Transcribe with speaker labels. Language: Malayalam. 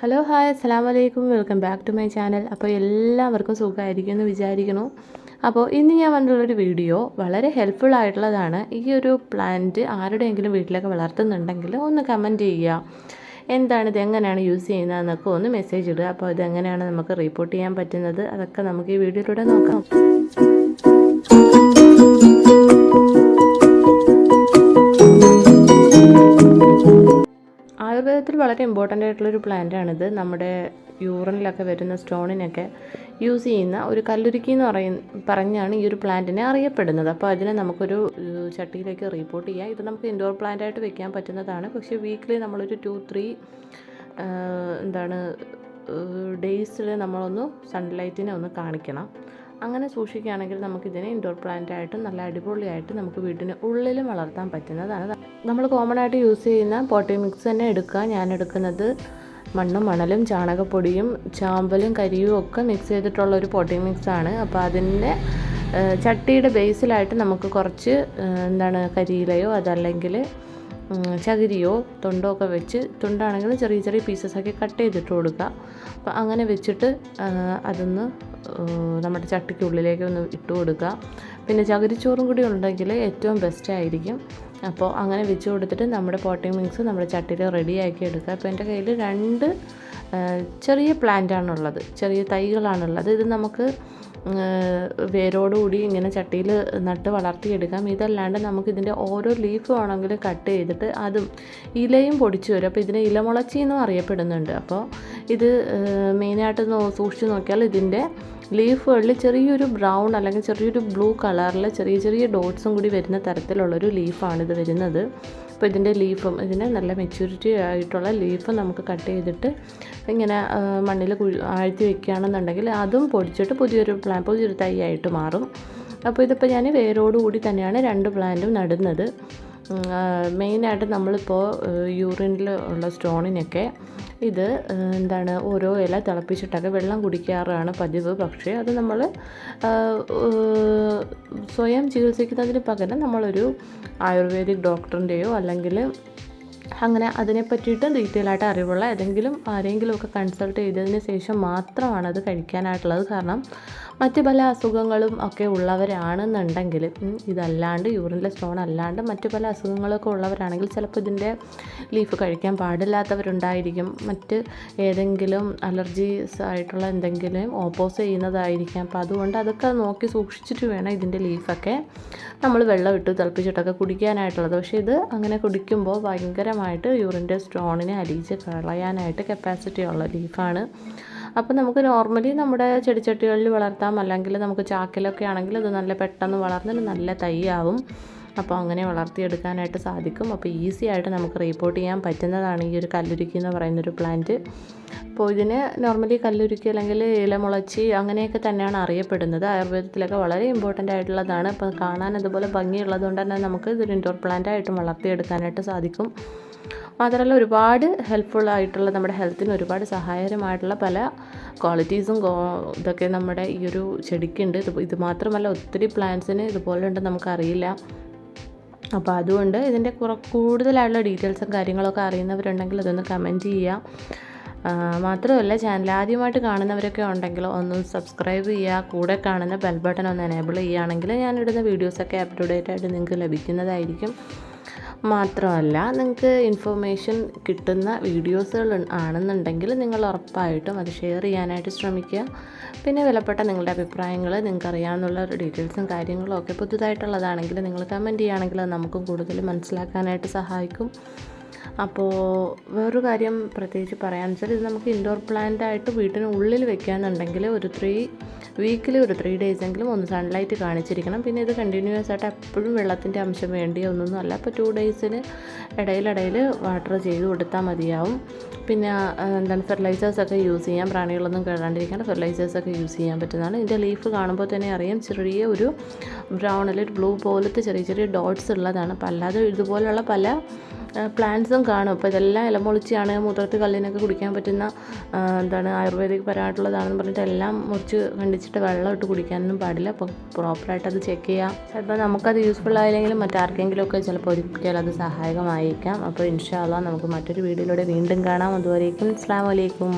Speaker 1: ഹലോ ഹായ് അസ്സലാമു അലൈക്കും welcome back to my channel. അപ്പോൾ എല്ലാവർക്കും സുഖമായിരിക്കും എന്ന് വിചാരിക്കുന്നു. അപ്പോൾ ഇന്ന് ഞാൻ വന്നിട്ടുള്ളൊരു വീഡിയോ വളരെ ഹെൽപ്ഫുൾ ആയിട്ടുള്ളതാണ്. ഈ ഒരു പ്ലാന്റ് ആരുടെയെങ്കിലും വീട്ടിലൊക്കെ വളർത്തുന്നുണ്ടെങ്കിൽ ഒന്ന് കമൻറ്റ് ചെയ്യുക. എന്താണിത്, എങ്ങനെയാണ് യൂസ് ചെയ്യുന്നതെന്നൊക്കെ ഒന്ന് മെസ്സേജ് ഇടുക. അപ്പോൾ ഇതെങ്ങനെയാണ് നമുക്ക് റിപ്പോർട്ട് ചെയ്യാൻ പറ്റുന്നത്, അതൊക്കെ നമുക്ക് ഈ വീഡിയോയിലൂടെ നോക്കാം. ആയുർവേദത്തിൽ വളരെ ഇമ്പോർട്ടൻ്റ് ആയിട്ടുള്ളൊരു പ്ലാന്റാണിത്. നമ്മുടെ യൂറിനിലൊക്കെ വരുന്ന സ്റ്റോണിനൊക്കെ യൂസ് ചെയ്യുന്ന ഒരു കല്ലുരുക്കി എന്ന് പറഞ്ഞാണ് ഈ ഒരു പ്ലാന്റിനെ അറിയപ്പെടുന്നത്. അപ്പോൾ അതിനെ നമുക്കൊരു ചട്ടിയിലേക്ക് റിപ്പോർട്ട് ചെയ്യാം. ഇത് നമുക്ക് ഇൻഡോർ പ്ലാന്റായിട്ട് വെക്കാൻ പറ്റുന്നതാണ്. പക്ഷേ വീക്കിലി നമ്മളൊരു 2-3 ഡേയ്സിൽ നമ്മളൊന്ന് സൺലൈറ്റിനെ ഒന്ന് കാണിക്കണം. അങ്ങനെ സൂക്ഷിക്കുകയാണെങ്കിൽ നമുക്കിതിനെ ഇൻഡോർ പ്ലാന്റായിട്ടും നല്ല അടിപൊളിയായിട്ട് നമുക്ക് വീട്ടിന് ഉള്ളിലും വളർത്താൻ പറ്റുന്നതാണ്. നമ്മൾ കോമൺ ആയിട്ട് യൂസ് ചെയ്യുന്ന പോട്ടി മിക്സ് തന്നെ എടുക്കുക. ഞാൻ എടുക്കുന്നത് മണ്ണും മണലും ചാണകപ്പൊടിയും ചാമ്പലും കരിയും ഒക്കെ മിക്സ് ചെയ്തിട്ടുള്ള ഒരു പോട്ടി മിക്സാണ്. അപ്പോൾ അതിൻ്റെ ചട്ടിയുടെ ബേസിലായിട്ട് നമുക്ക് കുറച്ച് കരിയിലയോ അതല്ലെങ്കിൽ ചകിരിയോ തൊണ്ടോ ഒക്കെ വെച്ച്, തൊണ്ടാണെങ്കിൽ ചെറിയ ചെറിയ പീസസാക്കി കട്ട് ചെയ്തിട്ട് കൊടുക്കുക. അപ്പോൾ അങ്ങനെ വെച്ചിട്ട് അതൊന്ന് നമ്മുടെ ചട്ടിക്കുള്ളിലേക്ക് ഒന്ന് ഇട്ട് കൊടുക്കുക. പിന്നെ ചകിരിച്ചോറും കൂടി ഉണ്ടെങ്കിൽ ഏറ്റവും ബെസ്റ്റ് ആയിരിക്കും. അപ്പോൾ അങ്ങനെ വെച്ച് കൊടുത്തിട്ട് നമ്മുടെ പോട്ടിംഗ് മിക്സ് നമ്മുടെ ചട്ടിയിൽ റെഡിയാക്കി എടുക്കുക. അപ്പോൾ എൻ്റെ കയ്യിൽ 2 ചെറിയ പ്ലാന്റാണുള്ളത്, ചെറിയ തൈകളാണുള്ളത്. ഇത് നമുക്ക് വേരോടുകൂടി ഇങ്ങനെ ചട്ടിയിൽ നട്ട് വളർത്തിയെടുക്കാം. ഇതല്ലാണ്ട് നമുക്കിതിൻ്റെ ഓരോ ലീഫ് വേണമെങ്കിൽ കട്ട് ചെയ്തിട്ട് അതും ഇലയും പൊടിച്ചു വരും. അപ്പോൾ ഇതിനെ ഇലമുളച്ചി എന്നും അറിയപ്പെടുന്നുണ്ട്. അപ്പോൾ ഇത് മെയിനായിട്ട് സൂക്ഷിച്ച് നോക്കിയാൽ ഇതിൻ്റെ ലീഫുകളിൽ ചെറിയൊരു ബ്രൗൺ അല്ലെങ്കിൽ ചെറിയൊരു ബ്ലൂ കളറിൽ ചെറിയ ചെറിയ ഡോട്ട്സും കൂടി വരുന്ന തരത്തിലുള്ളൊരു ലീഫാണിത് വരുന്നത്. അപ്പോൾ ഇതിൻ്റെ ലീഫും ഇതിന് നല്ല മെച്യൂരിറ്റി ആയിട്ടുള്ള ലീഫ് നമുക്ക് കട്ട് ചെയ്തിട്ട് ഇങ്ങനെ മണ്ണിൽ ആഴ്ത്തി വെക്കുകയാണെന്നുണ്ടെങ്കിൽ അതും പൊടിച്ചിട്ട് പുതിയൊരു തൈയായിട്ട് മാറും. അപ്പോൾ ഇതിപ്പോൾ ഞാൻ വേരോടുകൂടി തന്നെയാണ് 2 പ്ലാന്റും നടുന്നത്. മെയിനായിട്ട് നമ്മളിപ്പോൾ യൂറിനിൽ ഉള്ള സ്റ്റോണിനൊക്കെ ഇത് ഓരോ ഇല തിളപ്പിച്ചിട്ടൊക്കെ വെള്ളം കുടിക്കാറാണ് പതിവ്. പക്ഷേ അത് നമ്മൾ സ്വയം ചികിത്സിക്കുന്നതിന് പകരം നമ്മളൊരു ആയുർവേദിക് ഡോക്ടറിൻ്റെയോ അല്ലെങ്കിൽ അങ്ങനെ അതിനെ പറ്റിയിട്ട് ഡീറ്റെയിൽ ആയിട്ട് അറിവുള്ള ആരെങ്കിലുമൊക്കെ കൺസൾട്ട് ചെയ്തതിന് ശേഷം മാത്രമാണ് അത് കഴിക്കാനായിട്ടുള്ളത്. കാരണം മറ്റ് പല അസുഖങ്ങളും ഒക്കെ ഉള്ളവരാണെന്നുണ്ടെങ്കിൽ, ഇതല്ലാണ്ട് യൂറിനിലെ സ്റ്റോൺ അല്ലാണ്ട് മറ്റ് പല അസുഖങ്ങളൊക്കെ ഉള്ളവരാണെങ്കിൽ ചിലപ്പോൾ ഇതിൻ്റെ ലീഫ് കഴിക്കാൻ പാടില്ലാത്തവരുണ്ടായിരിക്കും. മറ്റ് ഏതെങ്കിലും അലർജീസ് ആയിട്ടുള്ള എന്തെങ്കിലും ഓപ്പോസ് ചെയ്യുന്നതായിരിക്കാം. അപ്പോൾ അതുകൊണ്ട് അതൊക്കെ നോക്കി സൂക്ഷിച്ചിട്ട് വേണം ഇതിൻ്റെ ലീഫൊക്കെ നമ്മൾ വെള്ളം ഇട്ട് തിളപ്പിച്ചിട്ടൊക്കെ കുടിക്കാനായിട്ടുള്ളത്. പക്ഷേ ഇത് അങ്ങനെ കുടിക്കുമ്പോൾ ഭയങ്കരമായിട്ട് യൂറിൻ്റെ സ്റ്റോണിനെ അലിയിച്ച് കളയാനായിട്ട് കപ്പാസിറ്റി ഉള്ള ലീഫാണ്. അപ്പോൾ നമുക്ക് നോർമലി നമ്മുടെ ചെടിച്ചട്ടികളിൽ വളർത്താം, അല്ലെങ്കിൽ നമുക്ക് ചാക്കിലൊക്കെ ആണെങ്കിൽ അത് നല്ല പെട്ടെന്ന് വളർന്നിട്ട് നല്ല തൈയാവും. അപ്പോൾ അങ്ങനെ വളർത്തിയെടുക്കാനായിട്ട് സാധിക്കും. അപ്പോൾ ഈസി ആയിട്ട് നമുക്ക് റിപ്പോർട്ട് ചെയ്യാൻ പറ്റുന്നതാണ് ഈ ഒരു കല്ലുരുക്കി എന്ന് പറയുന്നൊരു പ്ലാന്റ്. അപ്പോൾ ഇതിന് നോർമലി കല്ലുരുക്കി അല്ലെങ്കിൽ ഇലമുളച്ചി അങ്ങനെയൊക്കെ തന്നെയാണ് അറിയപ്പെടുന്നത്. ആയുർവേദത്തിലൊക്കെ വളരെ ഇമ്പോർട്ടൻ്റ് ആയിട്ടുള്ളതാണ്. അപ്പോൾ കാണാൻ അതുപോലെ ഭംഗിയുള്ളത് കൊണ്ട് തന്നെ നമുക്ക് ഇതൊരു ഇൻഡോർ പ്ലാന്റായിട്ടും വളർത്തിയെടുക്കാനായിട്ട് സാധിക്കും. മാത്രമല്ല ഒരുപാട് ഹെൽപ്ഫുൾ ആയിട്ടുള്ള, നമ്മുടെ ഹെൽത്തിന് ഒരുപാട് സഹായകരമായിട്ടുള്ള പല ക്വാളിറ്റീസും ഇതൊക്കെ നമ്മുടെ ഈ ഒരു ചെടിക്കുണ്ട്. ഇത് മാത്രമല്ല ഒത്തിരി പ്ലാന്റ്സിന് ഇതുപോലെ ഉണ്ട്, നമുക്കറിയില്ല. അപ്പോൾ അതുകൊണ്ട് ഇതിൻ്റെ കൂടുതലായിട്ടുള്ള ഡീറ്റെയിൽസും കാര്യങ്ങളൊക്കെ അറിയുന്നവരുണ്ടെങ്കിൽ അതൊന്ന് കമൻറ്റ് ചെയ്യുക. മാത്രമല്ല ചാനൽ ആദ്യമായിട്ട് കാണുന്നവരൊക്കെ ഉണ്ടെങ്കിൽ ഒന്ന് സബ്സ്ക്രൈബ് ചെയ്യുക. കൂടെ കാണുന്ന ബെൽ ബട്ടൺ ഒന്ന് എനേബിൾ ചെയ്യുകയാണെങ്കിൽ ഞാനിടുന്ന വീഡിയോസൊക്കെ അപ് ടു ഡേറ്റ് ആയിട്ട് നിങ്ങൾക്ക് ലഭിക്കുന്നതായിരിക്കും. മാത്രമല്ല നിങ്ങൾക്ക് ഇൻഫർമേഷൻ കിട്ടുന്ന വീഡിയോസുകൾ ആണെന്നുണ്ടെങ്കിൽ നിങ്ങൾ ഉറപ്പായിട്ടും അത് ഷെയർ ചെയ്യാനായിട്ട് ശ്രമിക്കുക. പിന്നെ വിലപ്പെട്ട നിങ്ങളുടെ അഭിപ്രായങ്ങൾ, നിങ്ങൾക്ക് അറിയാവുന്ന ഡീറ്റെയിൽസും കാര്യങ്ങളും ഒക്കെ പുതുതായിട്ടുള്ളതാണെങ്കിൽ നിങ്ങൾ കമൻറ്റ് ചെയ്യുകയാണെങ്കിൽ അത് നമുക്കും കൂടുതൽ മനസ്സിലാക്കാനായിട്ട് സഹായിക്കും. അപ്പോൾ വേറൊരു കാര്യം പ്രത്യേകിച്ച് പറയാമെന്ന് വെച്ചാൽ, ഇത് നമുക്ക് ഇൻഡോർ പ്ലാന്റായിട്ട് വീട്ടിന് ഉള്ളിൽ വെക്കുകയാണെന്നുണ്ടെങ്കിൽ വീക്കിലി ഒരു 3 ഡേയ്സെങ്കിലും ഒന്ന് സൺലൈറ്റ് കാണിച്ചിരിക്കണം. പിന്നെ ഇത് കണ്ടിന്യൂസ് ആയിട്ട് എപ്പോഴും വെള്ളത്തിൻ്റെ അംശം വേണ്ടിയൊന്നും അല്ല. അപ്പോൾ 2 ഡേയ്സിന് ഇടയിൽ വാട്ടർ ചെയ്ത് കൊടുത്താൽ മതിയാവും. പിന്നെ ഫെർട്ടിലൈസേഴ്സൊക്കെ യൂസ് ചെയ്യാം. പ്രാണികളൊന്നും കേടാണ്ടിരിക്കാണ്ട് ഫെർട്ടിലൈസേഴ്സൊക്കെ യൂസ് ചെയ്യാൻ പറ്റുന്നതാണ്. ഇതിൻ്റെ ലീഫ് കാണുമ്പോൾ തന്നെ അറിയാം, ചെറിയ ഒരു ബ്രൗണിൽ ഒരു ബ്ലൂ പോലത്തെ ചെറിയ ചെറിയ ഡോട്ട്സ് ഉള്ളതാണ്. അപ്പോൾ അല്ലാതെ ഇതുപോലുള്ള പല പ്ലാന്റ്സും കാണും. അപ്പോൾ ഇതെല്ലാം ഇലമുളിച്ചാണ് മൂത്രത്തിൽ കല്ലിനൊക്കെ കുടിക്കാൻ പറ്റുന്ന ആയുർവേദിക് പരമായിട്ടുള്ളതാണെന്ന് പറഞ്ഞിട്ട് എല്ലാം മുറിച്ച് കണ്ടിച്ചിട്ട് വെള്ളം ഇട്ട് കുടിക്കാനൊന്നും പാടില്ല. അപ്പോൾ പ്രോപ്പറായിട്ട് അത് ചെക്ക് ചെയ്യാം. ചിലപ്പോൾ നമുക്കത് യൂസ്ഫുൾ ആയില്ലെങ്കിലും മറ്റാർക്കെങ്കിലും ഒക്കെ ചിലപ്പോൾ ഒരിക്കലും അത് സഹായകമായിരിക്കാം. അപ്പോൾ ഇൻഷാ അല്ലാഹ് നമുക്ക് മറ്റൊരു വീഡിയോയിലൂടെ വീണ്ടും കാണാം. അതുവരേക്കും അസ്സലാമു അലൈക്കും.